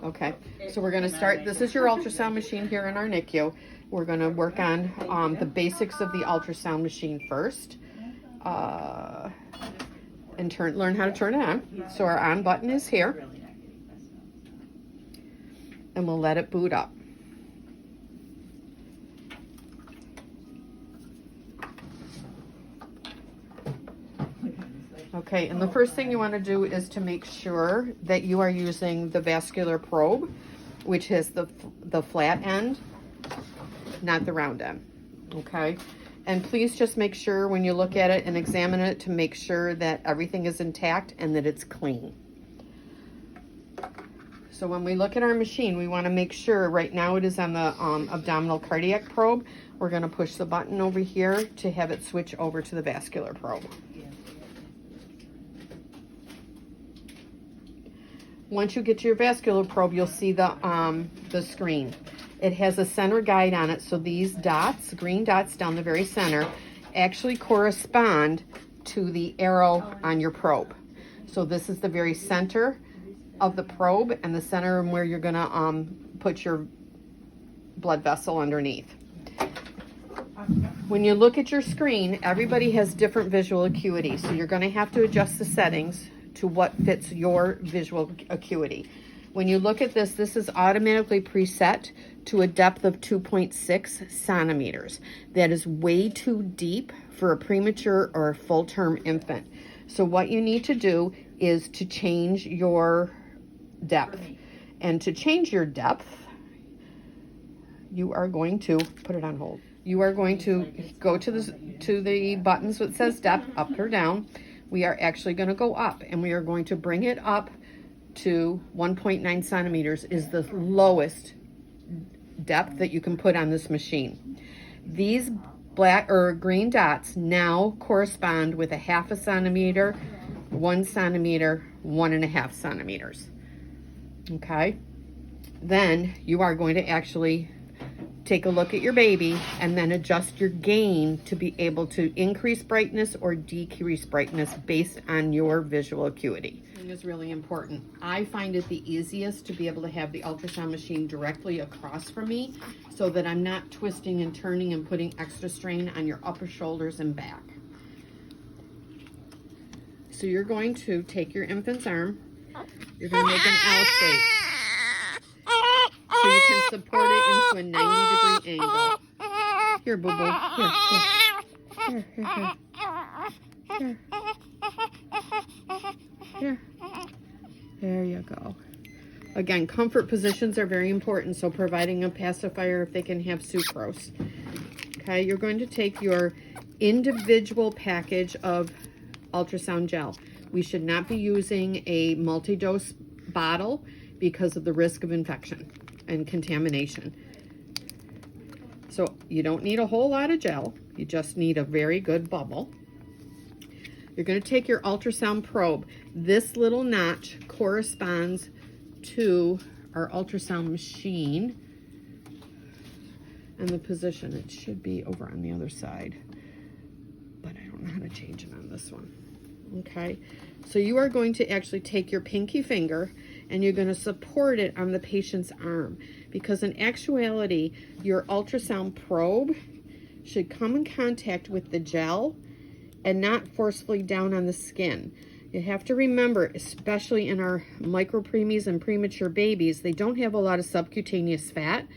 Okay, so we're going to start. This is your ultrasound machine here in our NICU. We're going to work on the basics of the ultrasound machine first, and learn how to turn it on. So our on button is here, and we'll let it boot up. Okay, and the first thing you want to do is to make sure that you are using the vascular probe, which has the flat end, not the round end. Okay, and please just make sure when you look at it and examine it to make sure that everything is intact and that it's clean. So when we look at our machine, we want to make sure, right now it is on the abdominal cardiac probe. We're going to push the button over here to have it switch over to the vascular probe. Once you get to your vascular probe, you'll see the screen. It has a center guide on it, so these dots, green dots down the very center, actually correspond to the arrow on your probe. So this is the very center of the probe and the center where you're gonna put your blood vessel underneath. When you look at your screen, everybody has different visual acuity, so you're gonna have to adjust the settings to what fits your visual acuity. When you look at this, this is automatically preset to a depth of 2.6 centimeters. That is way too deep for a premature or a full-term infant. So what you need to do is to change your depth. And to change your depth, you are going to put it on hold. You are going to go to the buttons that says depth, up or down. We are actually going to go up, and we are going to bring it up to 1.9 centimeters is the lowest depth that you can put on this machine. These black or green dots now correspond with a 0.5 centimeter, 1 centimeter, 1.5 centimeters. Okay, then you are going to actually take a look at your baby and then adjust your gain to be able to increase brightness or decrease brightness based on your visual acuity. Is really important. I find it the easiest to be able to have the ultrasound machine directly across from me so that I'm not twisting and turning and putting extra strain on your upper shoulders and back. So you're going to take your infant's arm, you're going to make an L shape so you can support it into a 90-degree angle. Here, boo-boo. Here. There you go. Again, comfort positions are very important, so providing a pacifier if they can have sucrose. Okay, you're going to take your individual package of ultrasound gel. We should not be using a multi-dose bottle because of the risk of infection and contamination. So you don't need a whole lot of gel. You just need a very good bubble. You're going to take your ultrasound probe. This little notch corresponds to our ultrasound machine and the position. It should be over on the other side, but I don't know how to change it on this one. Okay, so you are going to actually take your pinky finger and you're going to support it on the patient's arm, because in actuality, your ultrasound probe should come in contact with the gel and not forcefully down on the skin. You have to remember, especially in our micropreemies and premature babies, they don't have a lot of subcutaneous fat.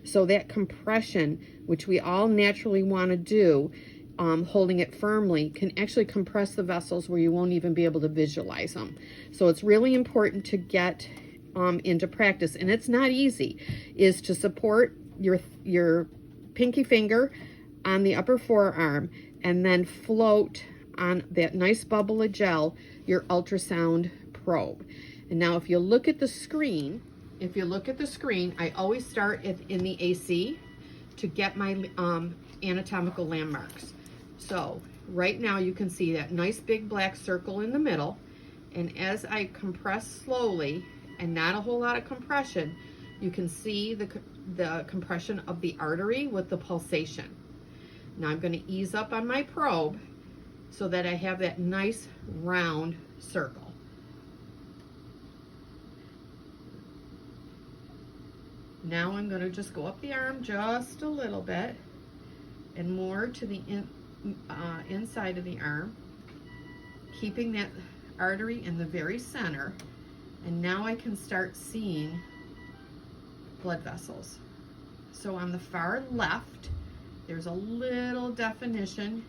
So that compression, which we all naturally want to do, holding it firmly, can actually compress the vessels where you won't even be able to visualize them. So it's really important to get into practice, and it's not easy, is to support your pinky finger on the upper forearm and then float on that nice bubble of gel your ultrasound probe. And now if you look at the screen, I always start in the AC to get my anatomical landmarks. So right now you can see that nice big black circle in the middle, and as I compress slowly and not a whole lot of compression, you can see the compression of the artery with the pulsation. Now I'm going to ease up on my probe so that I have that nice round circle. Now I'm going to just go up the arm just a little bit and more to the inside of the arm, keeping that artery in the very center. And now I can start seeing blood vessels. So on the far left, there's a little definition,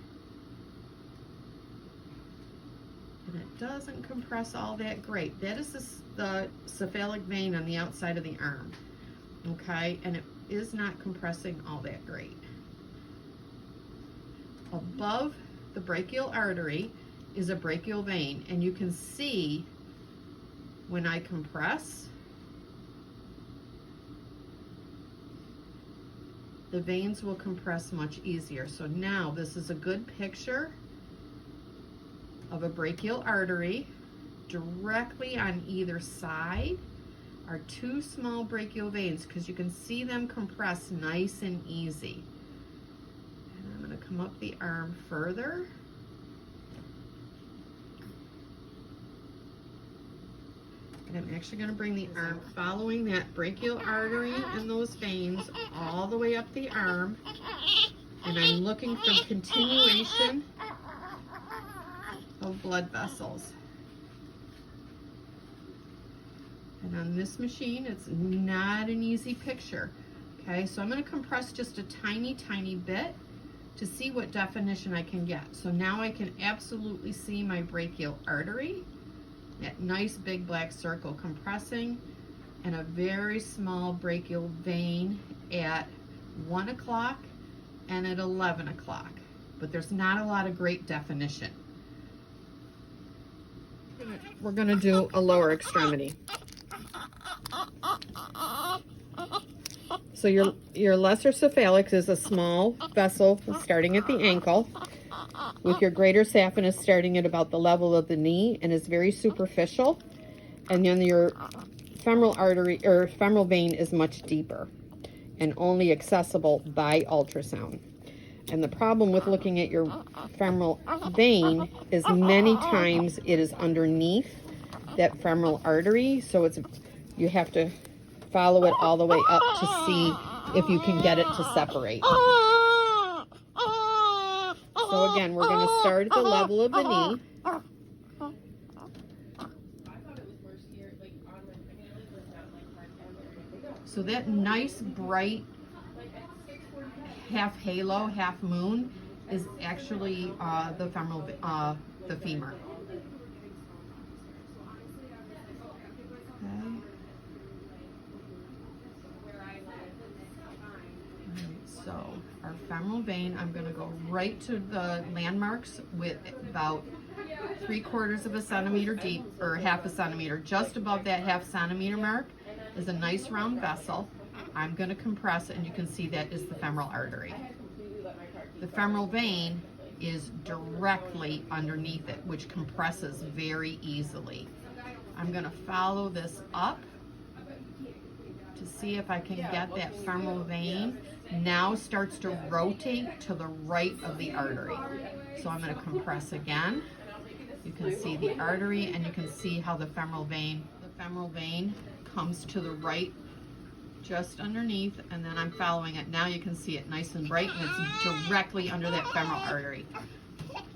and it doesn't compress all that great. That is the cephalic vein on the outside of the arm, okay? And it is not compressing all that great. Above the brachial artery is a brachial vein, and you can see when I compress, the veins will compress much easier. So now this is a good picture of a brachial artery. Directly on either side are two small brachial veins, because you can see them compress nice and easy. And I'm going to come up the arm further. I'm actually going to bring the arm following that brachial artery and those veins all the way up the arm, and I'm looking for continuation of blood vessels. And on this machine, it's not an easy picture. Okay, so I'm going to compress just a tiny bit to see what definition I can get. So now I can absolutely see my brachial artery, that nice big black circle compressing, and a very small brachial vein at 1 o'clock and at 11 o'clock. But there's not a lot of great definition. We're going to do a lower extremity. So your lesser cephalix is a small vessel starting at the ankle, with your greater saphenous starting at about the level of the knee and is very superficial. And then your femoral artery or femoral vein is much deeper and only accessible by ultrasound. And the problem with looking at your femoral vein is many times it is underneath that femoral artery, so you have to follow it all the way up to see if you can get it to separate. So again, we're going to start at the level of the knee. So that nice bright half halo, half moon is actually the femoral, the femur. Okay. So our femoral vein, I'm going to go right to the landmarks with about 3/4 of a centimeter deep, or half a centimeter. Just above that half centimeter mark is a nice round vessel. I'm going to compress it, and you can see that is the femoral artery. The femoral vein is directly underneath it, which compresses very easily. I'm going to follow this up to see if I can get that femoral vein now starts to rotate to the right of the artery. So I'm going to compress again. You can see the artery, and you can see how the femoral vein comes to the right just underneath, and then I'm following it. Now you can see it nice and bright, and it's directly under that femoral artery.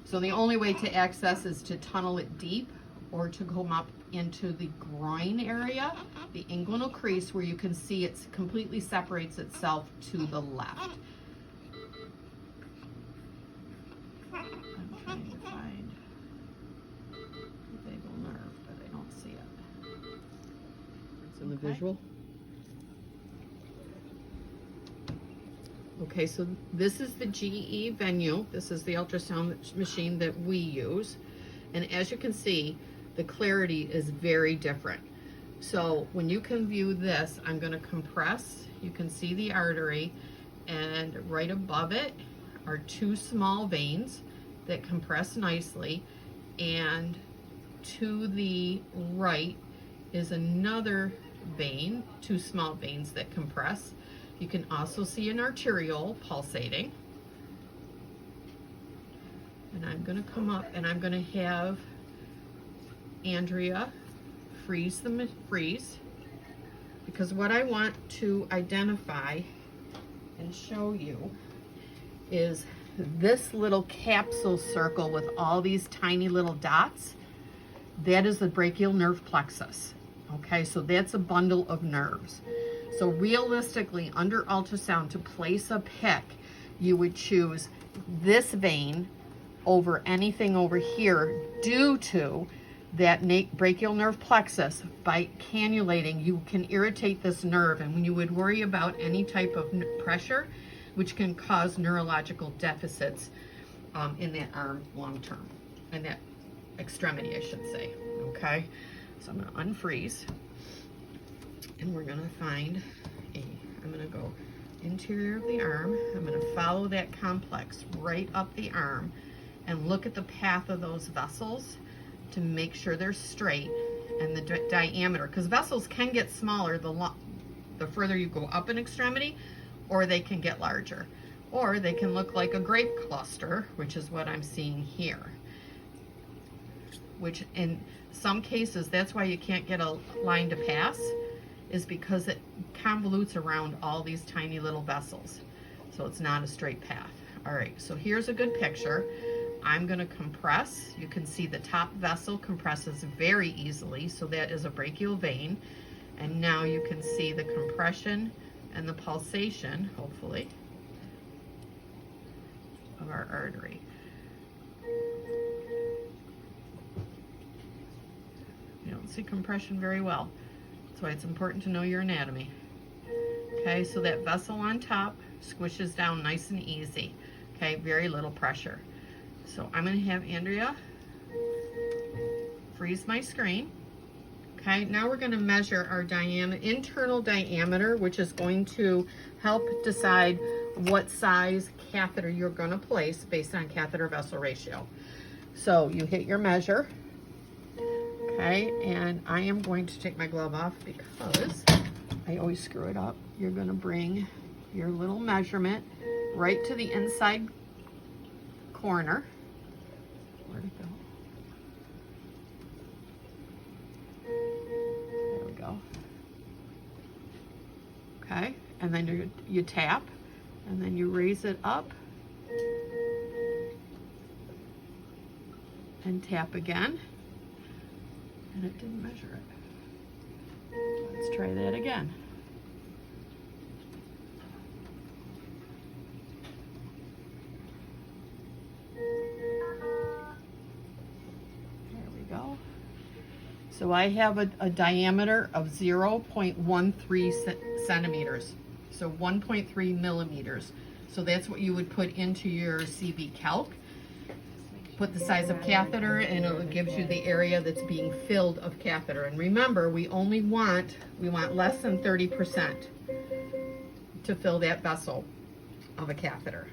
So the only way to access is to tunnel it deep, or to come up into the groin area, the inguinal crease, where you can see it completely separates itself to the left. I'm trying to find the vagal nerve, but I don't see it. It's in the visual. Okay, so this is the GE Venue. This is the ultrasound machine that we use. And as you can see, the clarity is very different. So when you can view this, I'm going to compress. You can see the artery, and right above it are two small veins that compress nicely, and to the right is another vein, two small veins that compress. You can also see an arteriole pulsating. And I'm going to come up, and I'm going to have Andrea freeze. because what I want to identify and show you is this little capsule circle with all these tiny little dots. That is the brachial nerve plexus. Okay, so that's a bundle of nerves. So realistically, under ultrasound, to place a PICC, you would choose this vein over anything over here due to that brachial nerve plexus. By cannulating, you can irritate this nerve, and when you would worry about any type of pressure, which can cause neurological deficits in that arm long term, in that extremity, I should say. Okay, so I'm going to unfreeze, and we're going to find I'm going to go interior of the arm. I'm going to follow that complex right up the arm and look at the path of those vessels to make sure they're straight, and the diameter, because vessels can get smaller the further you go up an extremity, or they can get larger, or they can look like a grape cluster, which is what I'm seeing here. Which in some cases, that's why you can't get a line to pass, is because it convolutes around all these tiny little vessels. So it's not a straight path. All right, so here's a good picture. I'm gonna compress. You can see the top vessel compresses very easily, so that is a brachial vein. And now you can see the compression and the pulsation, hopefully, of our artery. You don't see compression very well. That's why it's important to know your anatomy. Okay, so that vessel on top squishes down nice and easy. Okay, very little pressure. So I'm going to have Andrea freeze my screen. Okay, now we're going to measure our internal diameter, which is going to help decide what size catheter you're going to place based on catheter vessel ratio. So you hit your measure. Okay, and I am going to take my glove off because I always screw it up. You're going to bring your little measurement right to the inside corner. Where'd it go? There we go. Okay, and then you tap, and then you raise it up and tap again. And it didn't measure it. Let's try that again. There we go. So I have a diameter of 0.13 centimeters. So 1.3 millimeters. So that's what you would put into your CV calc. Put the size of catheter, and it gives you the area that's being filled of catheter. And remember, we want less than 30% to fill that vessel of a catheter.